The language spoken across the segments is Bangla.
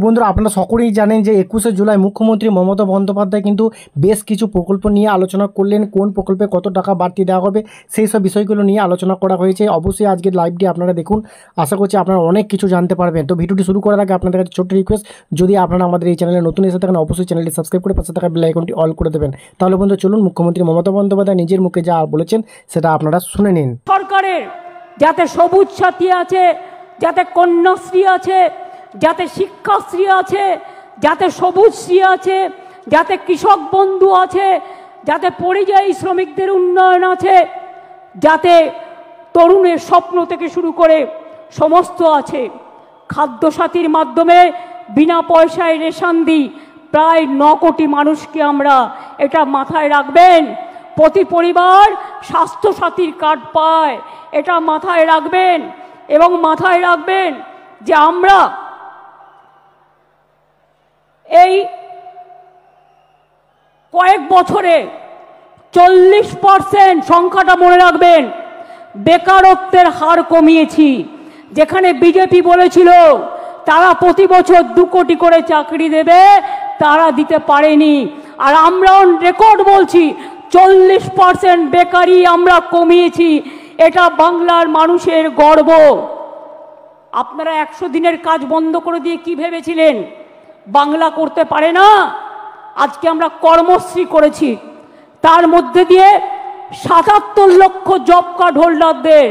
বন্ধুরা আপনারা সকলেই জানেন যে 21শে জুলাই মুখ্যমন্ত্রী মমতা বন্দ্যোপাধ্যায় কিন্তু বেশ কিছু প্রকল্প নিয়ে আলোচনা করলেন। কোন প্রকল্পে কত টাকা বাড়তি দেওয়া হবে সেই সব বিষয়গুলো নিয়ে আলোচনা করা হয়েছে। অবশ্যই আজকের লাইভটি আপনারা দেখুন, আশা করছি আপনারা অনেক কিছু জানতে পারবেন। তো ভিডিওটি শুরু করার আগে আপনাদের কাছে ছোট্ট রিকোয়েস্ট, যদি আপনারা আমাদের এই চ্যানেলে নতুন এসে থাকেন অবশ্যই চ্যানেলটি সাবস্ক্রাইব করে পাশে থাকা বেল আইকনটি অল করে দেবেন। তাহলে বন্ধু চলুন মুখ্যমন্ত্রী মমতা বন্দ্যোপাধ্যায় নিজের মুখে যা বলেছেন সেটা আপনারা শুনে নিন। সরকারের যাতে সবুজ সাথী আছে, যাতে কন্যাশ্রী আছে, যাতে শিক্ষাশ্রী আছে, যাতে সবুজশ্রী আছে, যাতে কৃষক বন্ধু আছে, যাতে পরিযায়ী শ্রমিকদের উন্নয়ন আছে, যাতে তরুণের স্বপ্ন থেকে শুরু করে সমস্ত আছে। খাদ্যসাথীর মাধ্যমে বিনা পয়সায় রেশন দিই প্রায় 9 কোটি মানুষকে আমরা, এটা মাথায় রাখবেন। প্রতি পরিবার স্বাস্থ্যসাথীর কার্ড পায়, এটা মাথায় রাখবেন। এবং মাথায় রাখবেন যে আমরা এই কয়েক বছরে 40% সংখ্যাটা মনে রাখবেন, বেকারত্বের হার কমিয়েছি। যেখানে বিজেপি বলেছিল তারা প্রতি বছর 2 কোটি করে চাকরি দেবে, তারা দিতে পারেনি। আর আমরাও রেকর্ড বলছি 40% বেকারি আমরা কমিয়েছি। এটা বাংলার মানুষের গর্ব। আপনারা 100 দিনের কাজ বন্ধ করে দিয়ে কি ভেবেছিলেন বাংলা করতে পারে না? আজকে আমরা কর্মশ্রী করেছি, তার মধ্যে দিয়ে 77 লক্ষ জব কার্ড হোল্ডারদের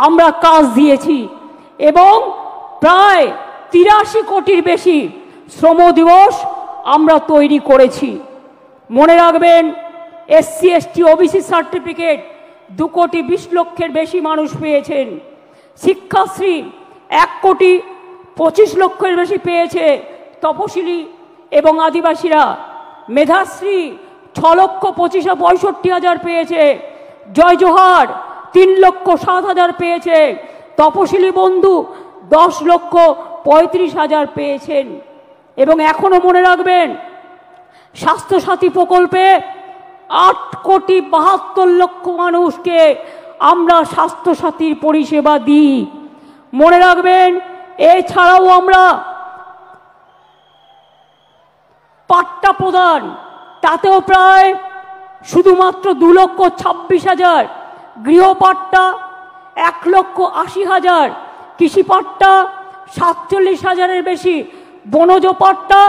আমরা কাজ দিয়েছি এবং প্রায় 83 কোটির বেশি শ্রম দিবস আমরা তৈরি করেছি। মনে রাখবেন SC ST OBC সার্টিফিকেট 2 কোটি 20 লক্ষের বেশি মানুষ পেয়েছেন। শিক্ষাশ্রী 1 কোটি 25 লক্ষের বেশি পেয়েছে তপশিলি এবং আদিবাসীরা। মেধাশ্রী 6 লক্ষ 65 হাজার পেয়েছে। জয় জোহার 3 লক্ষ 7 হাজার পেয়েছে। তপশিলি বন্ধু 10 লক্ষ 35 হাজার পেয়েছেন। এবং এখনো মনে রাখবেন স্বাস্থ্যসাথী প্রকল্পে 8 কোটি 72 লক্ষ মানুষকে আমরা স্বাস্থ্যসাথীর পরিষেবা দিই। মনে রাখবেন এছাড়াও আমরা পাট্টা প্রদান, তাতেও প্রায় শুধুমাত্র 2 লক্ষ 26 হাজার, গৃহপাট্টা 1 লক্ষ 80 হাজার, কৃষি পাট্টা 47 হাজারের বেশি, বনজ পাট্টা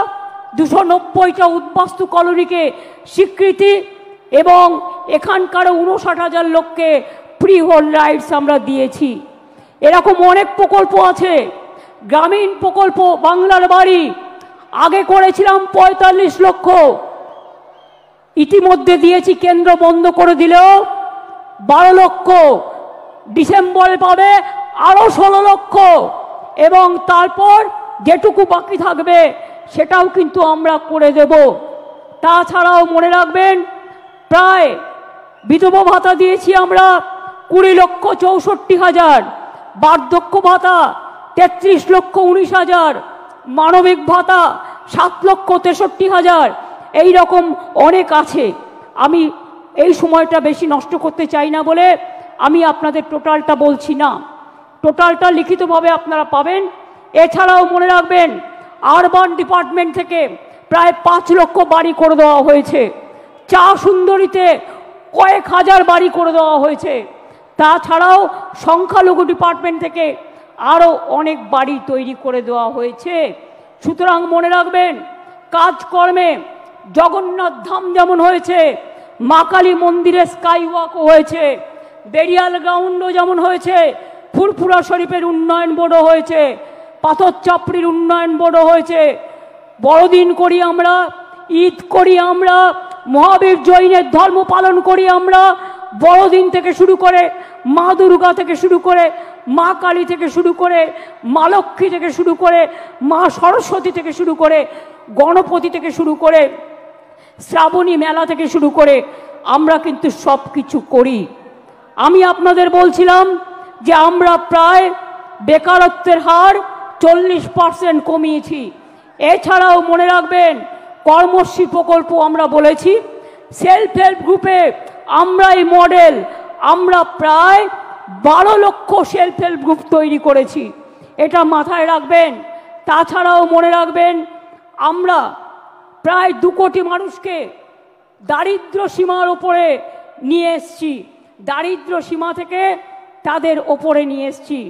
290টা উদ্বাস্তু কলোনিকে স্বীকৃতি এবং এখানকার 59 হাজার লোককে ফ্রি হোল্ড রাইটস আমরা দিয়েছি। এরকম অনেক প্রকল্প আছে। গ্রামীণ প্রকল্প বাংলার বাড়ি আগে করেছিলাম 45 লক্ষ, ইতিমধ্যে দিয়েছি, কেন্দ্র বন্ধ করে দিলেও 12 লক্ষ, ডিসেম্বরে পাবে আরো 16 লক্ষ এবং তারপর যেটুকু বাকি থাকবে সেটাও কিন্তু আমরা করে দেব। তাছাড়াও মনে রাখবেন প্রায় বিধবা ভাতা দিয়েছি আমরা 20 লক্ষ 64 হাজার, বার্ধক্য ভাতা 33 লক্ষ 19 হাজার, মানবিক ভাতা 7 লক্ষ 63 হাজার। এই রকম অনেক আছে। আমি এই সময়টা বেশি নষ্ট করতে চাই না বলে আমি আপনাদের টোটালটা বলছি না, টোটালটা লিখিতভাবে আপনারা পাবেন। এছাড়াও মনে রাখবেন আরবান ডিপার্টমেন্ট থেকে প্রায় 5 লক্ষ বাড়ি করে দেওয়া হয়েছে। চা সুন্দরীতে কয়েক হাজার বাড়ি করে দেওয়া হয়েছে। তাছাড়াও সংখ্যালঘু ডিপার্টমেন্ট থেকে আরও অনেক বাড়ি তৈরি করে দেওয়া হয়েছে। সুতরাং মনে রাখবেন কাজকর্মে জগন্নাথ ধাম যেমন হয়েছে, মা কালী মন্দিরে স্কাই ওয়াকও হয়েছে, বেরিয়াল গ্রাউন্ডও যেমন হয়েছে, ফুরফুরা শরীফের উন্নয়ন বোর্ডও হয়েছে, পাথর চাপড়ির উন্নয়ন বোর্ডও হয়েছে। বড়দিন করি আমরা, ঈদ করি আমরা, মহাবীর জৈনের ধর্ম পালন করি আমরা। বড়দিন থেকে শুরু করে মা দুর্গা থেকে শুরু করে মা কালী থেকে শুরু করে মা লক্ষ্মী থেকে শুরু করে মা সরস্বতী থেকে শুরু করে গণপতি থেকে শুরু করে শ্রাবণী মেলা থেকে শুরু করে আমরা কিন্তু সব কিছু করি। আমি আপনাদের বলছিলাম যে আমরা প্রায় বেকারত্বের হার 40% কমিয়েছি। এছাড়াও মনে রাখবেন কর্মশ্রী প্রকল্প আমরা বলেছি, সেলফ হেল্প গ্রুপে আমরা এই মডেল আমরা প্রায় 12 লক্ষ সেলফ হেল্প গ্রুপ তৈরি করেছি। এটা মাথায় রাখবেন। তাছাড়াও মনে রাখবেন, আমরা প্রায় 2 কোটি মানুষকে দারিদ্র সীমার ওপরে নিয়ে এসেছি, দারিদ্র সীমা থেকে তাদের ওপরে নিয়ে এসেছি।